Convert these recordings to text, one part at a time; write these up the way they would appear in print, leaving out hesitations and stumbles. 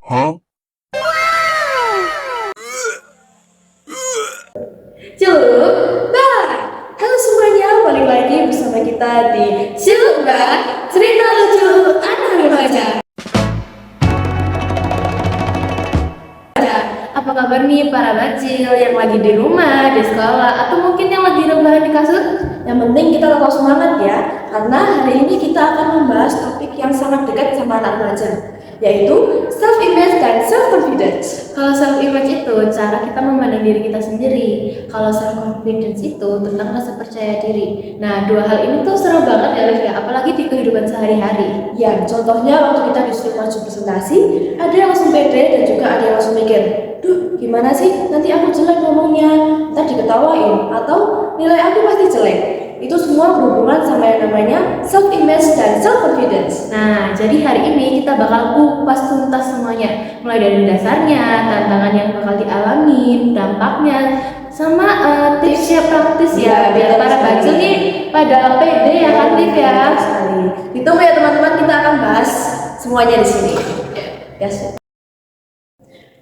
Huh? Coba, halo semuanya, balik lagi bersama kita di Coba Cerita Lucu Anak Remaja. Apa kabar nih para bacil yang lagi di rumah, di sekolah, atau mungkin yang lagi rebahan di kasur? Yang penting kita tetap semangat ya, karena hari ini kita akan membahas topik yang sangat dekat sama anak remaja, yaitu self-image dan self-confidence. Kalau self-image itu cara kita memandang diri kita sendiri. Kalau self-confidence itu tentang rasa percaya diri. Nah, dua hal ini tuh seru banget ya, Liv, ya, apalagi di kehidupan sehari-hari. Ya, contohnya waktu kita disuruh maju presentasi, ada yang langsung pede dan juga ada yang langsung mikir, duh, gimana sih, nanti aku jelek ngomongnya, ntar diketawain, atau nilai aku pasti jelek. Itu semua berhubungan sama yang namanya self-image dan self-confidence. Nah, jadi hari ini kita bakal kupas tuntas semuanya, mulai dari dasarnya, tantangan yang bakal dialami, dampaknya, sama tipsnya praktis ya, biar para bacil nih pada pede ya kan, Liv ya. Sekali. Ditunggu ya teman-teman, kita akan bahas semuanya di sini. Yes.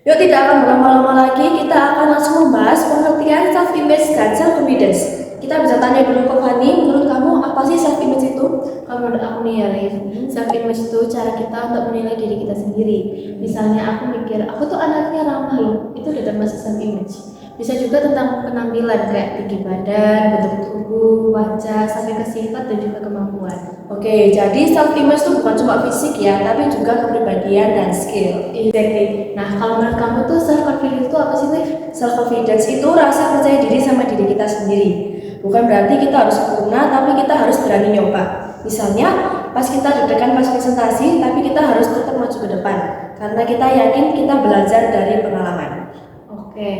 Yuk, tidak akan berlama-lama lagi, kita akan langsung membahas pengertian self-image dan self-confidence. Kita bisa tanya dulu ke Fani, menurut kamu apa sih self-image itu? Kalau menurut aku nih ya, Liv, self-image itu cara kita untuk menilai diri kita sendiri. Misalnya aku mikir, aku tuh anaknya ramah loh, itu udah termasuk self-image. Bisa juga tentang penampilan kayak tinggi badan, bentuk tubuh, wajah, sampai ke sifat dan juga kemampuan. Oke, jadi self-image itu bukan cuma fisik ya, tapi juga kepribadian dan skill. Exactly. Nah, kalau menurut kamu tuh self-confidence itu apa sih, Liv? Self-confidence itu rasa percaya diri sama diri kita sendiri. Bukan berarti kita harus sempurna, tapi kita harus berani nyoba. Misalnya, pas kita deg-degan pas presentasi, tapi kita harus tetap maju ke depan. Karena kita yakin kita belajar dari pengalaman. Oke.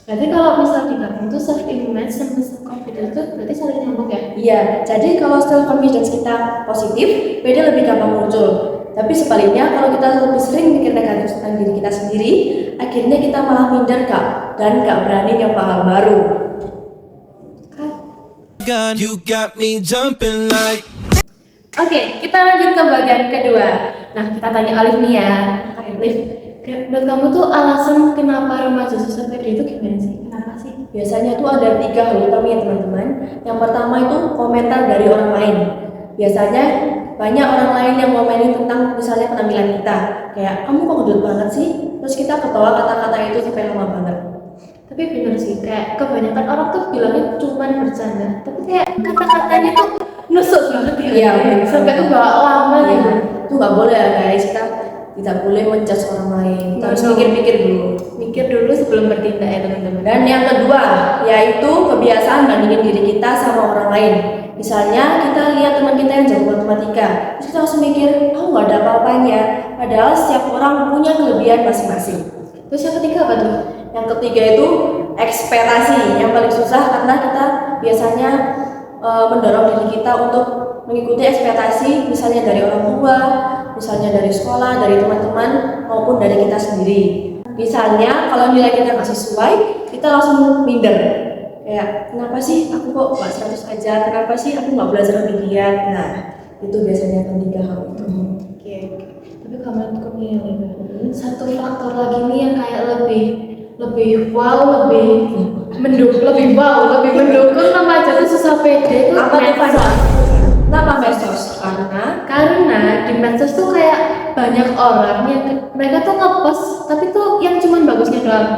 Berarti kalau misal digabung tuh self-image sama self-confidence itu berarti saling nyambung ya? Iya, jadi kalau self-confidence kita positif, beda lebih gampang muncul. Tapi sebaliknya, kalau kita lebih sering mikir negatif tentang diri kita sendiri, akhirnya kita malah minder dan gak berani nyoba hal baru. You got me jumping like. Oke, kita lanjut ke bagian kedua. Nah, kita tanya Alif nih ya. Alif, menurut kamu tuh alasan kenapa remaja susah pede itu gimana sih? Kenapa sih? Biasanya tuh ada 3 hal utama ya teman-teman. Yang pertama itu komentar dari orang lain. Biasanya banyak orang lain yang ngomenin tentang misalnya penampilan kita. Kayak, kamu kok gendut banget sih? Terus kita ketawa kata-kata itu sampai lama banget. Tapi bener sih, kayak kebanyakan orang tuh bilangnya cuman bercanda, tapi kayak kata-katanya tuh nusuk banget ya. Iya, sampai tuh bawa lama gitu. Itu nggak boleh ya guys, kita tidak boleh menjudge orang lain. Kita harus mikir-mikir dulu. Mikir dulu sebelum bertindak ya teman-teman. Dan yang kedua, yaitu kebiasaan bandingin diri kita sama orang lain. Misalnya kita lihat teman kita yang jago matematika, terus kita langsung mikir, oh nggak ada apa-apanya. Padahal setiap orang punya kelebihan masing-masing. Terus yang ketiga apa tuh? Yang ketiga itu ekspektasi, yang paling susah karena kita biasanya mendorong diri kita untuk mengikuti ekspektasi misalnya dari orang tua, misalnya dari sekolah, dari teman-teman, maupun dari kita sendiri. Misalnya kalau nilai kita nggak sesuai, kita langsung minder. Kayak, kenapa sih aku kok nggak 100 aja, kenapa sih aku nggak belajar lebih giat. Nah, itu biasanya ketiga hal itu. Oke. Tapi kalau menurutku nih, satu faktor lagi nih yang kayak lebih wow, lebih mendukung remaja tuh susah pede itu medsos. Kenapa medsos? Karena di medsos tuh kayak banyak orang yang mereka tuh ngepost tapi tuh yang cuman bagusnya doang,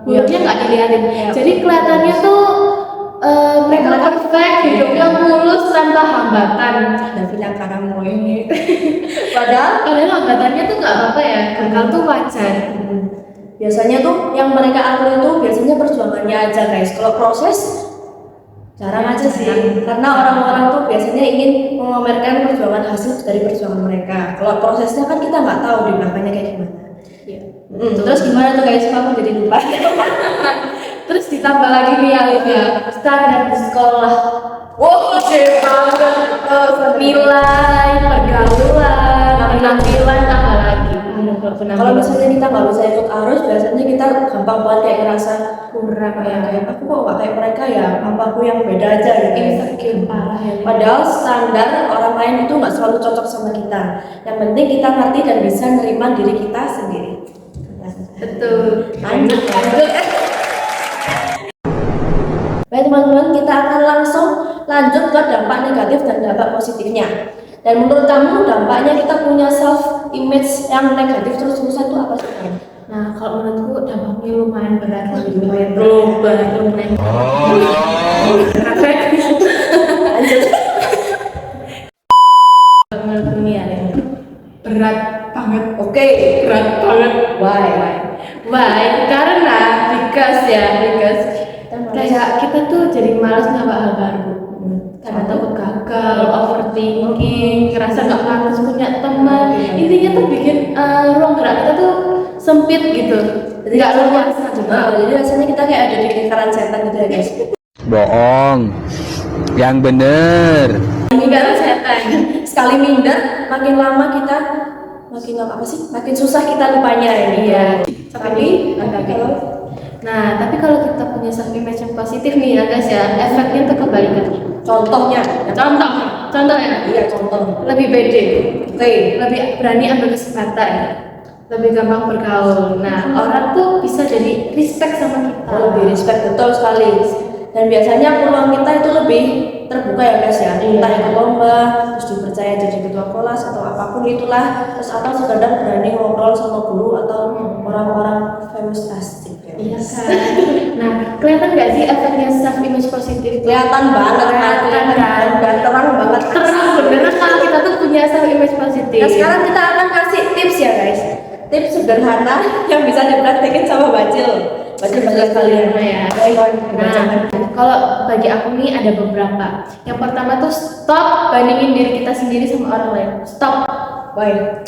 buruknya nggak dilihatin. Jadi kelihatannya tuh mereka perfect, hidupnya mulus tanpa hambatan. Dan bilang karena ini. Padahal hambatannya tuh nggak apa-apa ya, gagal tuh wajar. Biasanya tuh yang mereka upload itu biasanya perjuangannya aja guys. Kalau proses jarang aja sih, karena orang-orang tuh biasanya ingin memamerkan perjuangan hasil dari perjuangan mereka. Kalau prosesnya kan kita nggak tahu di belakangnya kayak gimana. Iya. Terus gimana tuh guys? Aku jadi lupa. Terus ditambah lagi nih Alif ya, standar di sekolah. Wow, banget. Nilai, pergaulan, penampilan, tambah lagi. Kalau misalnya kita nggak bisa ikut arus, biasanya kita gampang banget kayak ngerasa kurang ya, kayak aku kok nggak kayak mereka ya, apa aku yang beda aja gitu. Insecure parah ya. Padahal standar orang lain itu nggak selalu cocok sama kita. Yang penting kita ngerti dan bisa nerima diri kita sendiri. Betul. Lanjut. Baik teman-teman, kita akan langsung lanjut ke dampak negatif dan dampak positifnya. Dan menurut kamu dampaknya kita punya self image yang negatif terus-terusan itu apa sih? Nah, kalau menurutku dampaknya lumayan berat, lumayan Lanjut. menurutku nih ya, berat banget. Oke, Berat banget. why? Why? Karena because kayak kita tuh jadi malas nyoba hal baru. Karena takut gagal, overthinking, ngerasa nggak pantas punya teman. Intinya tuh bikin ruang gerak kita tuh sempit gitu. Jadi Nggak luas. jadi rasanya kita kayak ada di lingkaran setan gitu ya guys. Bohong. Yang bener. Lingkaran setan. Sekali minder, makin lama kita makin susah kita lupanya ini ya. Tapi Tapi kalau kita punya self image yang positif nih ya guys ya, efeknya tuh kebalikan. contohnya, Contohnya, iya contoh. lebih pede, Oke. lebih berani ambil kesempatan, lebih gampang bergaul. Nah, orang tuh bisa jadi respect sama kita. Lebih respect, betul sekali. Dan biasanya peluang kita itu lebih terbuka ya guys ya. Entah ikut lomba, terus dipercaya jadi ketua kelas atau apapun itulah, terus atau sekedar berani ngobrol sama guru atau orang-orang famous asik ya. Iya kan. Nah, kelihatan nggak sih efeknya self image positif? Kelihatan banget kan, dan terang banget. Terang beneran kalau kita tuh punya self image positif. Nah sekarang kita akan kasih tips ya guys. Tips sederhana yang bisa dipraktekin sama Bacil kalian ya. Nah, kalau bagi aku nih ada beberapa. Yang pertama tuh stop bandingin diri kita sendiri sama orang lain. Stop. Why?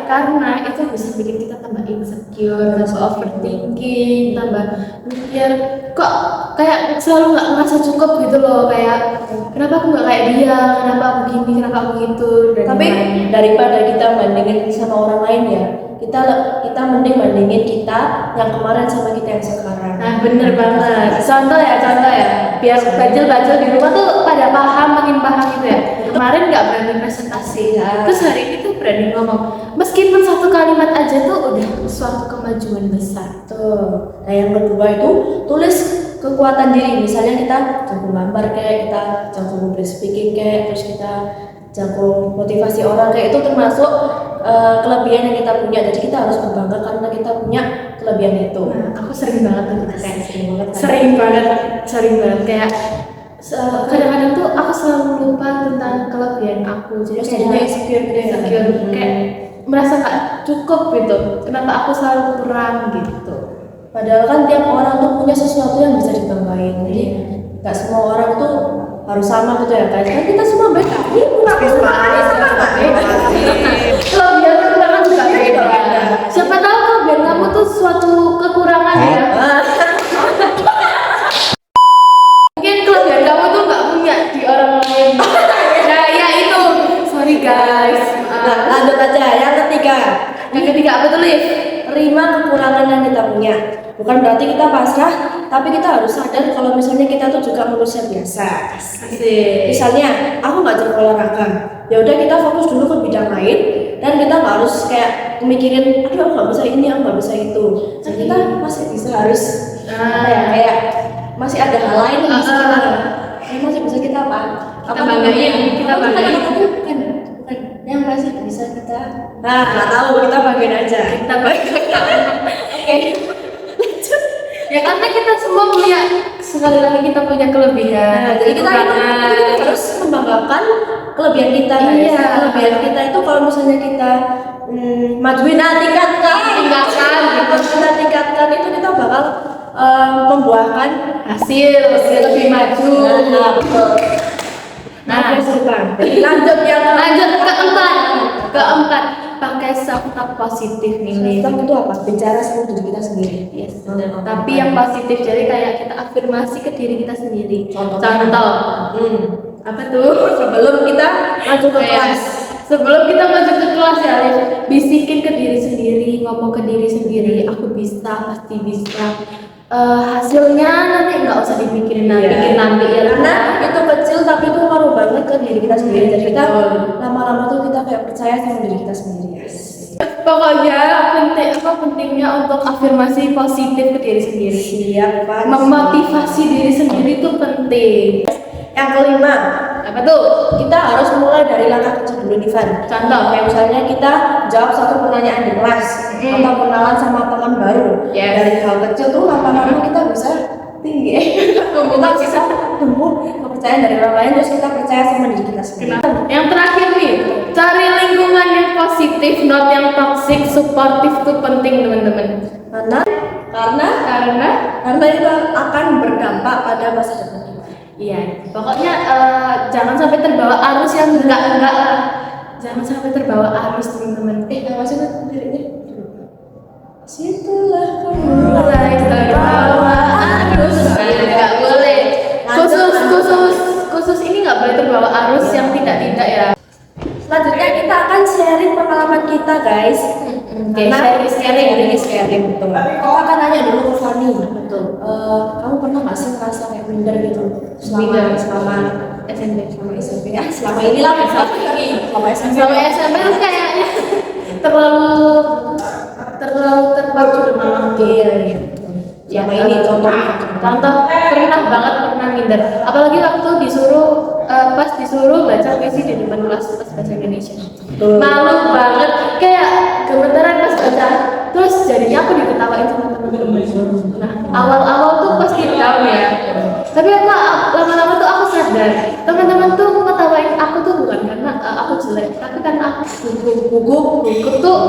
Karena itu bisa bikin kita tambah insecure, tambah overthinking, tambah mikir kok kayak selalu nggak merasa cukup gitu loh, kayak kenapa aku nggak kayak dia, kenapa aku gini, kenapa aku gitu. Dan Tapi lainnya. daripada kita bandingin sama orang lain ya, kita mending bandingin kita yang kemarin sama kita yang sekarang. Nah bener banget. Contoh ya, biar bajil di rumah tuh pada makin paham gitu ya. Kemarin nggak berani presentasi, terus hari ini tuh berani ngomong. Meskipun satu kalimat aja tuh udah suatu kemajuan besar. Tuh. Nah yang kedua itu tulis kekuatan diri. Misalnya kita jago gambar kayak, kita jago public speaking kayak, terus kita jago motivasi orang kayak, itu termasuk kelebihan yang kita punya. Jadi kita harus berbangga karena kita punya kelebihan itu. Nah, aku sering banget tuh kayak Sering banget. sering banget kayak kadang-kadang tuh aku selalu lupa tentang kelebihan aku. Jadi Terus kayak jadinya insecure gitu ya? insecure, kayak merasa nggak cukup gitu. Kenapa aku selalu kurang gitu? Padahal kan tiap orang tuh punya sesuatu yang bisa dibanggain. Jadi nggak semua orang tuh harus sama gitu ya guys. Kan kita semua beda. Ini kurang Kelebihan kekurangan juga beda. Siapa tahu kelebihan kamu tuh suatu kekurangan ya. Mungkin kelebihan kamu tuh nggak punya di orang lain. Nah ya itu, sorry guys. Nah, lanjut aja. Yang ketiga apa tuh Liv? Terima kekurangan yang kita punya. Bukan berarti kita pasrah, tapi kita harus sadar kalau misalnya kita tuh juga manusia biasa. Asik. Misalnya, aku nggak jago olahraga, ya udah kita fokus dulu ke bidang lain, dan kita nggak harus kayak mikirin, aduh aku nggak bisa ini, aku nggak bisa itu. Dan kita masih bisa harus kayak masih ada hal lain yang bisa kita, masih bisa kita apa? Kita banggain. Bukan. Yang masih bisa kita. Nah, nggak tahu, kita bagian aja. Kita banggain. Oke. Ya karena kita semua punya, sekali lagi kita punya kelebihan. Nah, jadi kita harus membanggakan kelebihan kita. Guys. Iya. Kelebihan kita itu kalau misalnya kita majuin, tingkatkan itu kita bakal membuahkan hasil lebih maju. Nah, lanjut keempat pakai self talk positif nih. Self itu apa? Bicara sama diri kita sendiri. Yes, benar. Tapi yang positif, jadi kayak kita afirmasi ke diri kita sendiri. Contoh. Apa tuh? Sebelum kita maju ke kelas. Sebelum kita maju ke kelas ya, Liv, bisikin ke diri sendiri. ngomong ke diri sendiri, aku bisa, pasti bisa. Hasilnya nanti nggak usah dipikirin nanti, Iya. nanti ya. Karena itu kecil tapi itu ngaruh banget ke diri kita sendiri. Jadi kita lama-lama tuh kita kayak percaya sama diri kita sendiri. Pokoknya pentingnya untuk afirmasi positif ke diri sendiri. Siap, Pak. Memotivasi diri sendiri itu penting. Yang kelima, Apa tuh? kita harus mulai dari langkah kecil dulu nih, Van. Contoh. Kayak misalnya kita jawab satu pertanyaan di kelas atau kenalan sama teman baru. Yes. Dari hal kecil tuh lama-lama kita bisa tinggi. Kita bisa tumbuh kepercayaan dari orang lain, terus kita percaya sama diri kita sendiri. Yang terakhir nih, cari lingkungan yang positif, not yang toxic, supportive itu penting teman-teman. Karena itu akan berdampak pada masa depan kita. Iya, pokoknya jangan sampai terbawa arus yang enggak lah. Jangan sampai terbawa arus teman-teman. Masih kan liriknya? Situlah kamu Mulai terbawa arus, nggak boleh. Khusus ini nggak boleh terbawa arus yang tidak ya. Selanjutnya kita akan sharing pengalaman kita, guys. Oke, sharing. Betul. Kita akan nanya dulu ke Fani. Betul. Kamu pernah nggak sih ngerasa kayak minder gitu? Minder. Selama SMP ya? Selama ini lah. Selama SMP. Sama SMP tuh kayaknya terlalu terpacu dengan Iya. Selama ini contoh pernah minder, apalagi waktu pas disuruh baca puisi di depan kelas pas bahasa Indonesia. Malu banget, kayak gemetaran pas baca, terus jadinya aku diketawain sama teman-teman. Nah, awal-awal tuh pasti down ya, tapi lama-lama tuh aku sadar teman-teman tuh ngetawain aku tuh bukan karena aku jelek, tapi karena aku gugup tuh.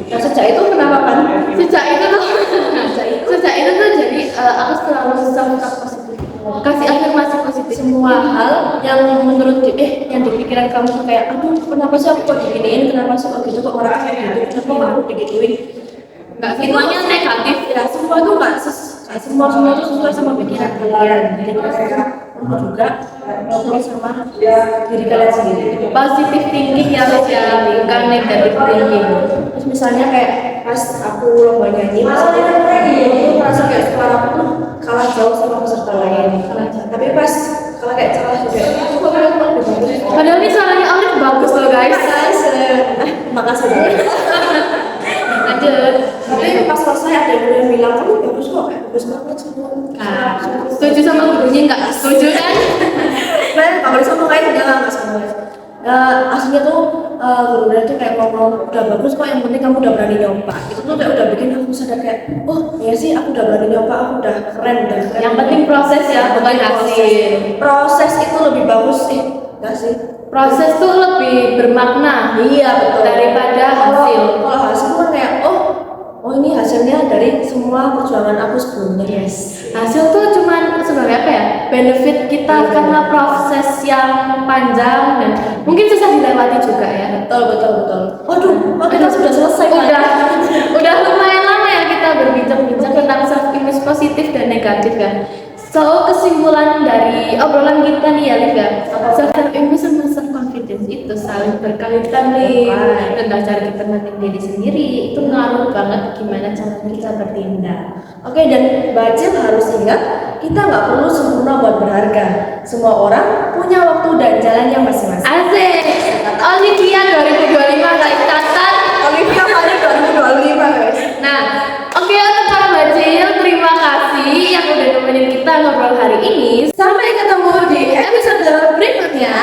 Nah, sejak itu kenapa kan? Sejak itu tuh jadi aku selalu self positif, kasih afirmasi positif. Semua hal yang menurut yang di pikiran kamu tuh kayak, aduh kenapa sih aku kok diginiin, kenapa sih kok gitu, kok orang kayak gitu, kenapa aku digituin, Nggak semuanya negatif. ya semua tuh nggak semua itu sesuai sama pikiran kalian. Jadi kalian juga ngobrol sama diri kalian sendiri. Positif thinking ya bukan negatif thinking. Terus misalnya kayak pas aku lomba nyanyi, aku merasa kayak suara aku tuh kalah jauh sama peserta lain. Tapi pas kalau kayak salah juga, aku kok lebih bagus. Padahal ini suaranya Alif bagus loh guys. Makasih. Lanjut. Tapi pas selesai ada yang bilang kamu bagus kok, kayak bagus banget semua. Setuju sama gurunya nggak? Setuju kan? Nah, nggak boleh sombong guys, jangan nggak sombong guys. Aslinya tuh gurunya tuh kayak ngomong udah bagus kok, yang penting kamu udah berani nyoba. Itu tuh kayak udah bikin aku sadar kayak, oh iya sih aku udah berani nyoba, aku udah keren. Yang penting proses ya, bukan hasil. Proses itu lebih bagus sih, nggak sih? Proses tuh lebih bermakna. Iya betul. Daripada hasil. Kalau hasil kan kayak oh ini hasilnya dari semua perjuangan aku sebelumnya. Yes. Hasil tuh cuman sebagai apa ya? Benefit kita karena proses yang panjang dan mungkin susah dilewati juga ya. Betul. Waduh, kita sudah selesai. Udah lumayan lama ya kita berbincang-bincang tentang self image positif dan negatif kan. So kesimpulan dari obrolan kita nih ya Liv ya, self image sama self confidence itu saling berkaitan nih. Tentang cara kita mengenal diri sendiri itu ngaruh banget gimana cara kita bertindak. Oke, dan Bacil harus ingat kita nggak perlu sempurna buat berharga. Semua orang punya waktu dan jalannya masing-masing. Asik. Olivia 2025 guys, catat. Olivia pada 2025 guys. Nah, oke untuk para bacil, terima kasih yang udah nemenin kita ngobrol hari ini. Sampai ketemu di episode berikutnya.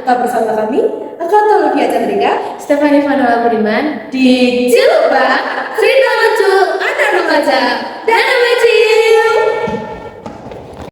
Tetap bersama kami, aku Olivia Chandrika, Stephanie Fanola Budiman di Ciluba, cerita lucu anak remaja.